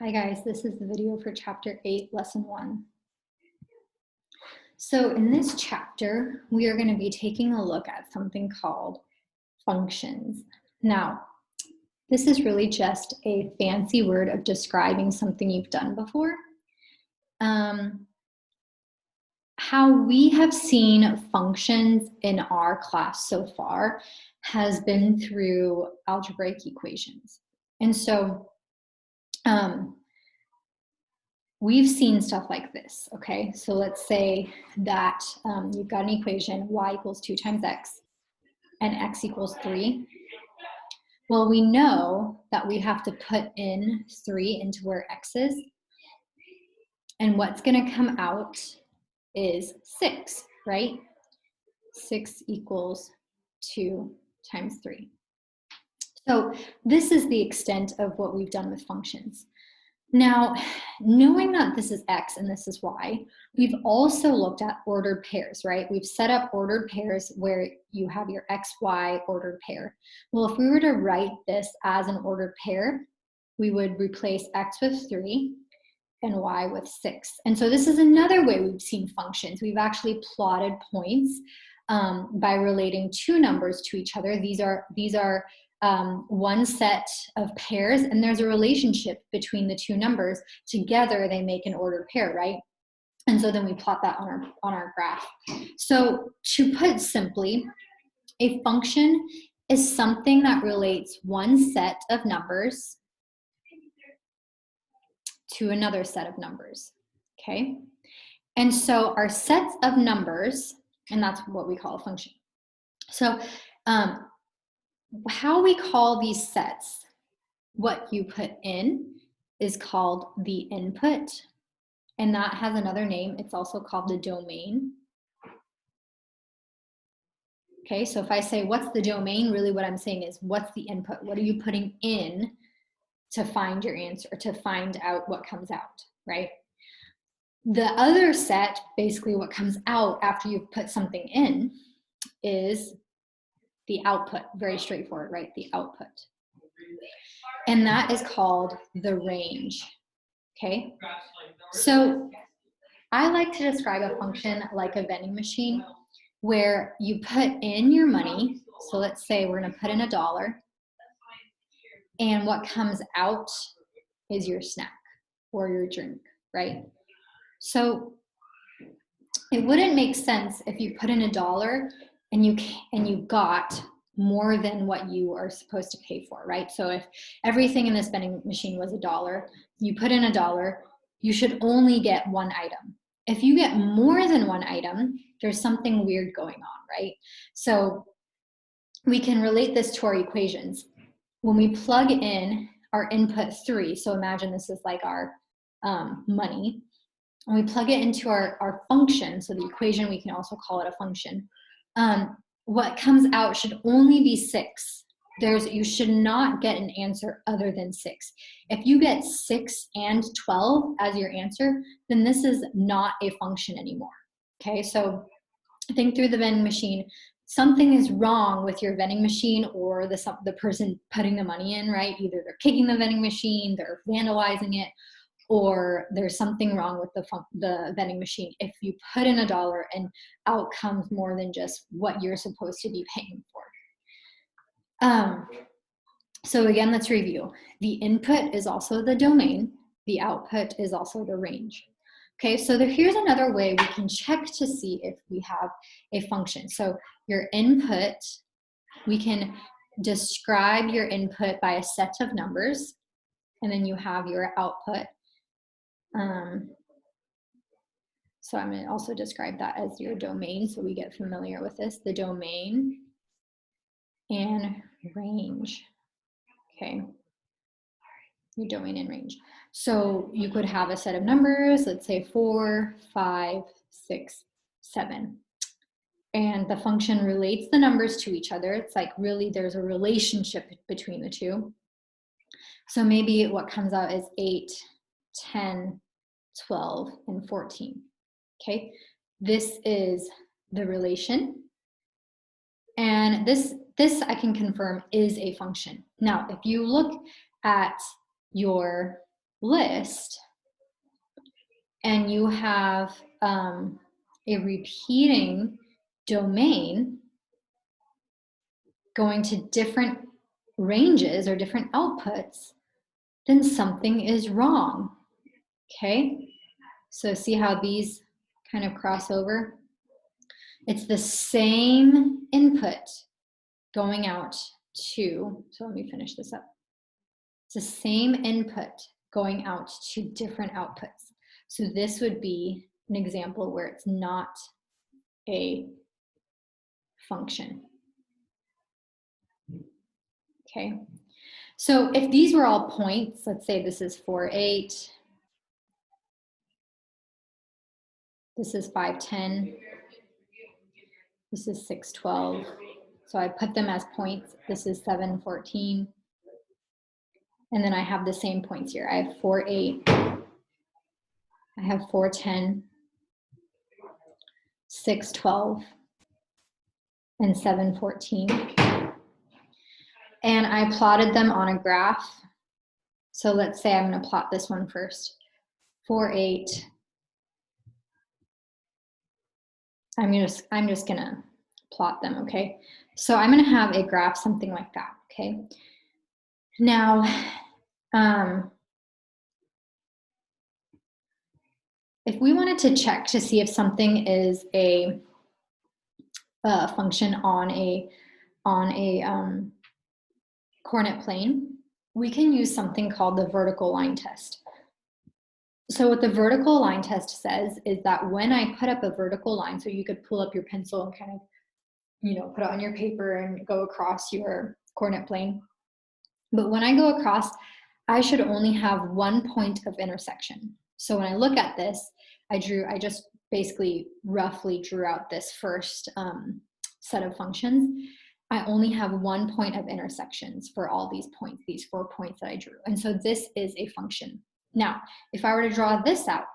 Hi guys, this is the video for chapter 8, lesson 1. So in this chapter, we are going to be taking a look at something called functions. Now, this is really just a fancy word of describing something you've done before. How we have seen functions in our class so far has been through algebraic equations. And so we've seen stuff like this, okay? So let's say that you've got an equation, y equals 2 times x, and x equals 3. Well, we know that we have to put in 3 into where x is, and what's gonna come out is 6, right? 6 equals 2 times 3. So this is the extent of what we've done with functions. Now, knowing that this is x and this is y, we've also looked at ordered pairs, right? We've set up ordered pairs where you have your x, y ordered pair. Well, if we were to write this as an ordered pair, we would replace x with 3 and y with 6. And so this is another way we've seen functions. We've actually plotted points by relating two numbers to each other. These are one set of pairs, and there's a relationship between the two numbers. Together they make an ordered pair, right? And so then we plot that on our graph. So to put simply, a function is something that relates one set of numbers to another set of numbers, okay? And so our sets of numbers, and that's what we call a function. So how we call these sets, what you put in is called the input, and that has another name. It's also called the domain. Okay, so if I say what's the domain, really what I'm saying is what's the input? What are you putting in to find your answer, to find out what comes out, right? The other set, basically what comes out after you've put something in, is the output. Very straightforward, right? The output. And that is called the range, okay? So I like to describe a function like a vending machine where you put in your money. So let's say we're gonna put in $1, and what comes out is your snack or your drink, right? So it wouldn't make sense if you put in $1 and you got more than what you are supposed to pay for, right? So if everything in this vending machine was $1, you put in $1, you should only get one item. If you get more than one item, there's something weird going on, right? So we can relate this to our equations. When we plug in our input 3, so imagine this is like our money, and we plug it into our function, so the equation, we can also call it a function, what comes out should only be 6. You should not get an answer other than 6. If you get 6 and 12 as your answer, then this is not a function anymore, okay? So think through the vending machine. Something is wrong with your vending machine or the person putting the money in, right? Either they're kicking the vending machine, they're vandalizing it, or there's something wrong with the vending machine. If you put in $1 and out comes more than just what you're supposed to be paying for. So again, let's review. The input is also the domain. The output is also the range. Okay, so here's another way we can check to see if we have a function. So your input, we can describe your input by a set of numbers, and then you have your output. So I'm going to also describe that as your domain, so we get familiar with this, the domain and range, okay? Your domain and range. So you could have a set of numbers, let's say 4, 5, 6, 7. And the function relates the numbers to each other. It's like really there's a relationship between the two. So maybe what comes out is 8, 10, 12, and 14. Okay, this is the relation. And this I can confirm is a function. Now, if you look at your list and you have a repeating domain going to different ranges or different outputs, then something is wrong, okay? So see how these kind of cross over? It's the same input going out to, so let me finish this up. It's the same input going out to different outputs. So this would be an example where it's not a function. Okay, so if these were all points, let's say this is 4, 8, this is 5, 10, this is 6, 12. So I put them as points. This is 7, 14. And then I have the same points here. I have 4, 8. I have 4, 10, 6, 12, and 7, 14. And I plotted them on a graph. So let's say I'm going to plot this one first. 4, 8. I'm just going to plot them, okay? So I'm going to have a graph something like that, okay? Now, if we wanted to check to see if something is a function on a coordinate plane, we can use something called the vertical line test. So what the vertical line test says is that when I put up a vertical line, so you could pull up your pencil and kind of, you know, put it on your paper and go across your coordinate plane. But when I go across, I should only have one point of intersection. So when I look at this, I just basically roughly drew out this first set of functions. I only have one point of intersections for all these points, these 4 points that I drew. And so this is a function. Now, if I were to draw this out,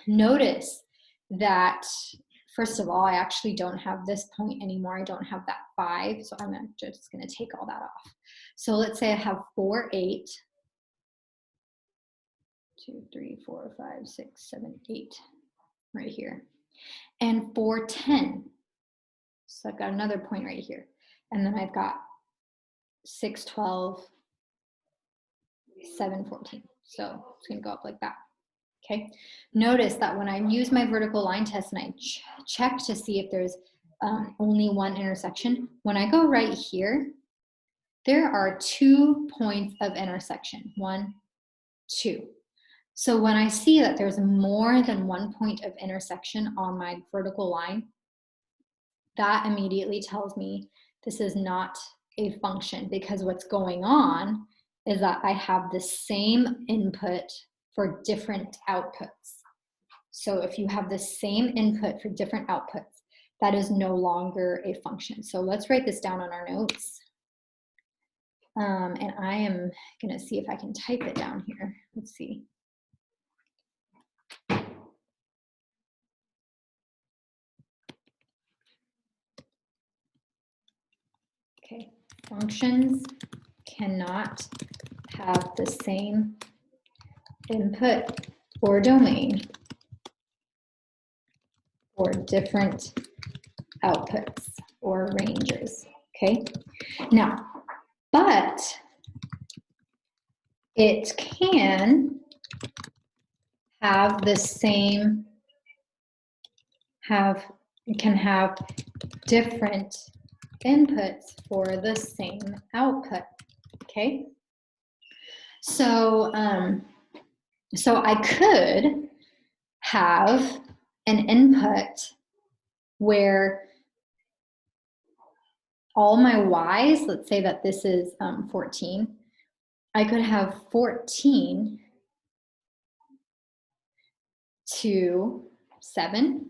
notice that, first of all, I actually don't have this point anymore. I don't have that 5, so I'm just going to take all that off. So let's say I have 4, 8, 2, 3, 4, 5, 6, 7, 8 right here, and 4, 10. So I've got another point right here. And then I've got 6, 12, 7, 14. So it's going to go up like that. Okay. Notice that when I use my vertical line test and I check to see if there's only one intersection, when I go right here, there are 2 points of intersection. 1, 2. So when I see that there's more than one point of intersection on my vertical line, that immediately tells me this is not a function, because what's going on is that I have the same input for different outputs. So if you have the same input for different outputs, that is no longer a function. So let's write this down on our notes. And I am going to see if I can type it down here. Let's see. Okay, functions cannot have the same input or domain for different outputs or ranges, okay? Now, but it can have the same, it can have different inputs for the same output, okay? So, so I could have an input where all my y's, let's say that this is 14, I could have 14 to 7,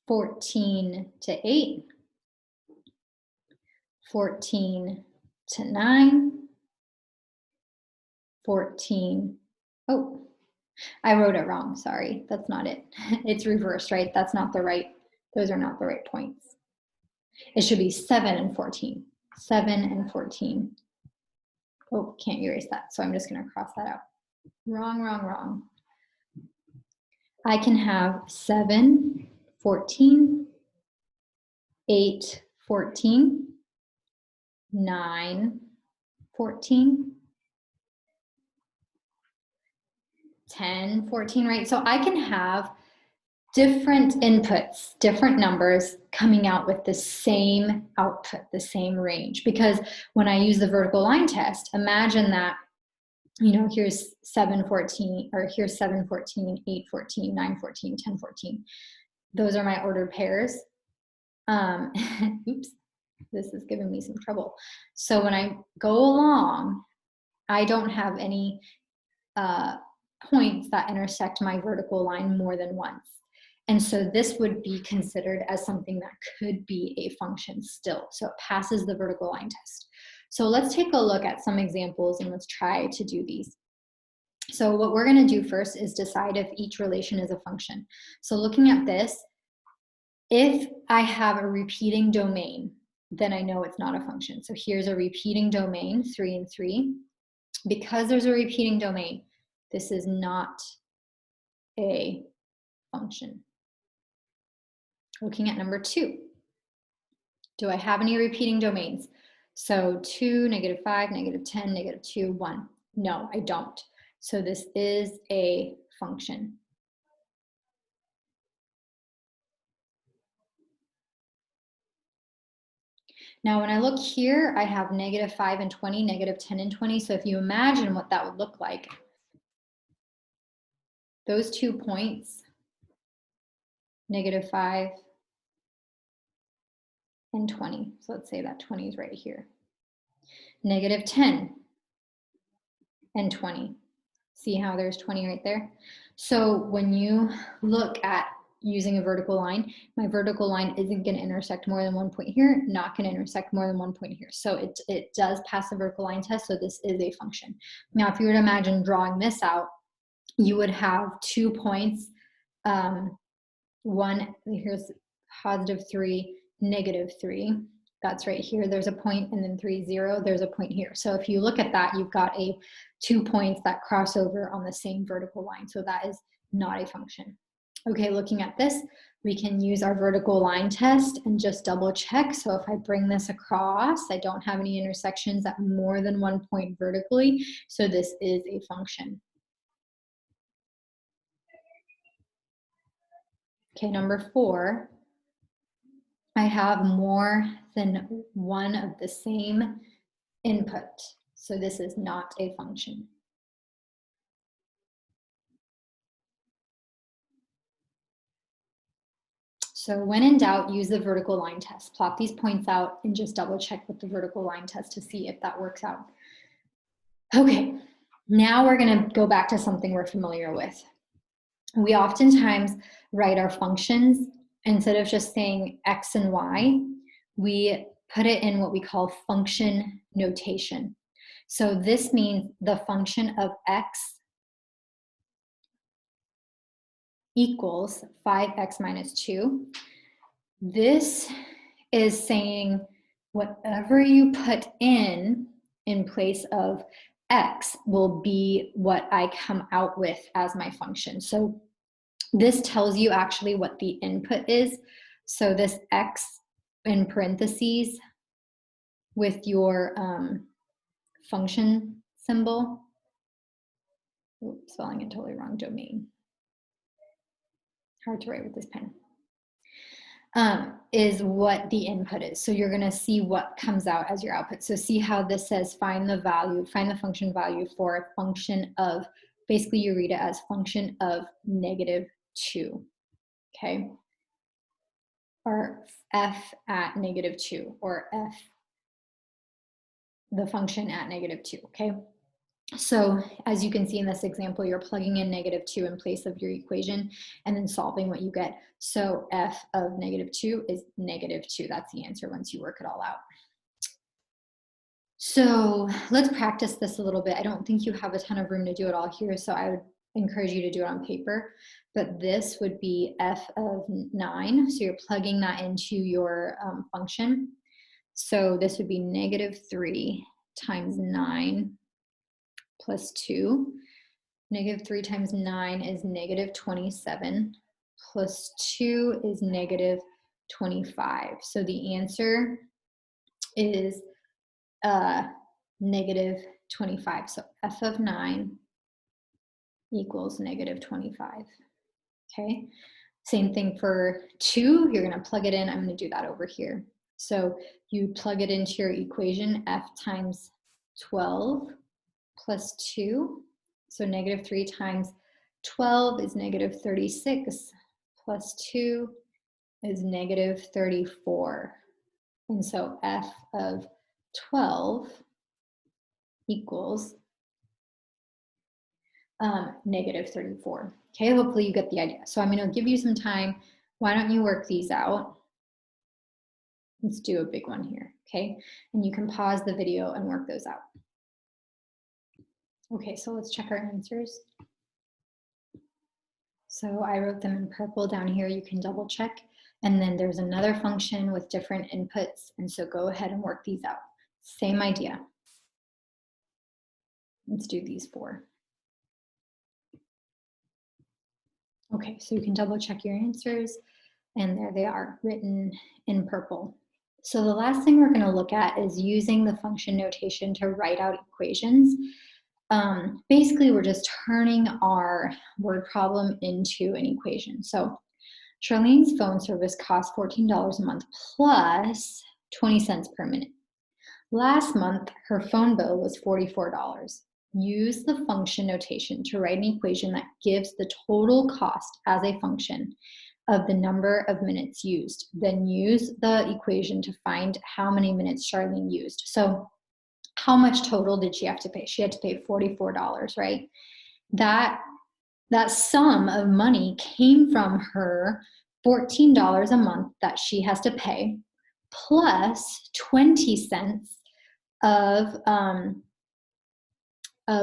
14 to 8, 14 to 9, 14, oh, I wrote it wrong, sorry, that's not it. It's reversed, right? That's not the right, those are not the right points. It should be 7 and 14, 7 and 14. Oh, can't erase that. So I'm just going to cross that out. Wrong, wrong, wrong. I can have 7, 14, 8, 14, 9, 14, 10, 14, right? So I can have different inputs, different numbers coming out with the same output, the same range. Because when I use the vertical line test, imagine that, you know, here's 7, 14, or here's 7, 14, 8, 14, 9, 14, 10, 14. Those are my ordered pairs. Oops, this is giving me some trouble. So when I go along, I don't have any points that intersect my vertical line more than once. And so this would be considered as something that could be a function still. So it passes the vertical line test. So let's take a look at some examples and let's try to do these. So what we're going to do first is decide if each relation is a function. So looking at this, if I have a repeating domain, then I know it's not a function. So here's a repeating domain, 3 and 3. Because there's a repeating domain, this is not a function. Looking at number 2, do I have any repeating domains? So 2, -5, -10, -2, 1. No, I don't. So this is a function. Now, when I look here, I have -5 and 20, -10 and 20. So if you imagine what that would look like, those 2 points, -5 and 20. So let's say that 20 is right here. -10 and 20. See how there's 20 right there? So when you look at using a vertical line, my vertical line isn't going to intersect more than 1 point here, not going to intersect more than 1 point here. So it does pass the vertical line test, so this is a function. Now, if you were to imagine drawing this out, you would have 2 points, one, here's +3, -3. That's right here. There's a point, and then 3, 0. There's a point here. So if you look at that, you've got 2 points that cross over on the same vertical line. So that is not a function. Okay, looking at this, we can use our vertical line test and just double check. So if I bring this across, I don't have any intersections at more than 1 point vertically. So this is a function. Okay, number 4. I have more than one of the same input. So this is not a function. So when in doubt, use the vertical line test. Plot these points out and just double check with the vertical line test to see if that works out. Okay, now we're gonna go back to something we're familiar with. We oftentimes write our functions, instead of just saying X and Y, we put it in what we call function notation. So this means the function of X equals 5x minus 2. This is saying whatever you put in place of X will be what I come out with as my function. So this tells you actually what the input is. So this X in parentheses with your function symbol. Oops, spelling it totally wrong, domain. Hard to write with this pen. Is what the input is. So you're going to see what comes out as your output. So see how this says find the function value for a function of, basically you read it as function of -2, okay? Or f at -2, or f, the function at -2, okay? So as you can see in this example, you're plugging in -2 in place of your equation and then solving what you get. So f of -2 is -2. That's the answer once you work it all out. So let's practice this a little bit. I don't think you have a ton of room to do it all here, so I would encourage you to do it on paper. But this would be f of 9. So you're plugging that into your function. So this would be -3 times 9 plus 2. Negative 3 times 9 is negative 27. Plus 2 is negative 25. So the answer is negative 25. So f of 9 equals negative 25. Okay. Same thing for 2. You're going to plug it in. I'm going to do that over here. So you plug it into your equation, f times 12 plus 2. So negative 3 times 12 is negative 36, plus 2 is negative 34. And so f of 12 equals negative 34. Okay, hopefully you get the idea. So I'm going to give you some time. Why don't you work these out? Let's do a big one here, okay? And you can pause the video and work those out. Okay, so let's check our answers. So I wrote them in purple down here. You can double check. And then there's another function with different inputs. And so go ahead and work these out. Same idea. Let's do these 4. Okay, so you can double check your answers. And there they are, written in purple. So the last thing we're going to look at is using the function notation to write out equations. Basically, we're just turning our word problem into an equation. So Charlene's phone service costs $14 a month plus 20 cents per minute. Last month, her phone bill was $44. Use the function notation to write an equation that gives the total cost as a function of the number of minutes used. Then use the equation to find how many minutes Charlene used. So how much total did she have to pay? She had to pay $44, right? That sum of money came from her $14 a month that she has to pay, plus 20 cents of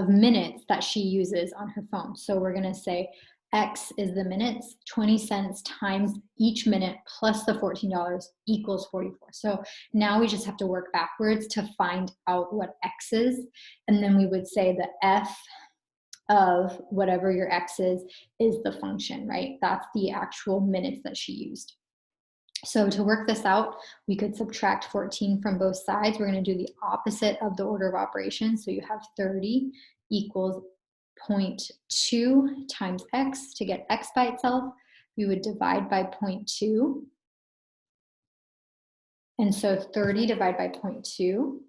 minutes that she uses on her phone. So we're going to say X is the minutes, 20 cents times each minute plus the $14 equals 44. So now we just have to work backwards to find out what X is. And then we would say the F of whatever your X is the function, right? That's the actual minutes that she used. So to work this out, we could subtract 14 from both sides. We're going to do the opposite of the order of operations. So you have 30 equals 0.2 times X. To get X by itself, we would divide by 0.2. And so 30 divided by 0.2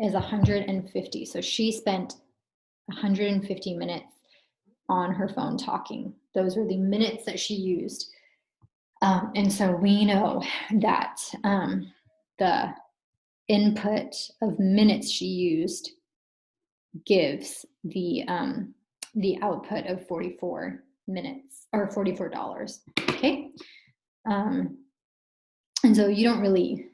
is 150. So she spent 150 minutes on her phone talking. Those were the minutes that she used. And so we know that the input of minutes she used gives the output of 44 minutes or $44. Okay. And so you don't really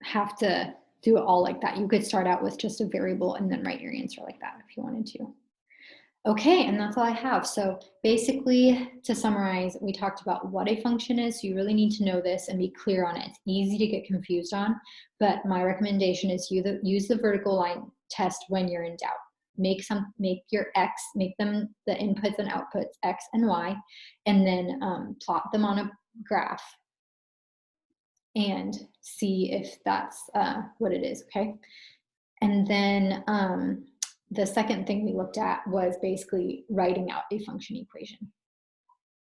have to do it all like that. You could start out with just a variable and then write your answer like that if you wanted to. Okay, and that's all I have. So basically, to summarize, we talked about what a function is. So you really need to know this and be clear on it. It's easy to get confused on, but my recommendation is use the vertical line test when you're in doubt. Make them the inputs and outputs, X and Y, and then plot them on a graph and see if that's what it is, okay? And then the second thing we looked at was basically writing out a function equation.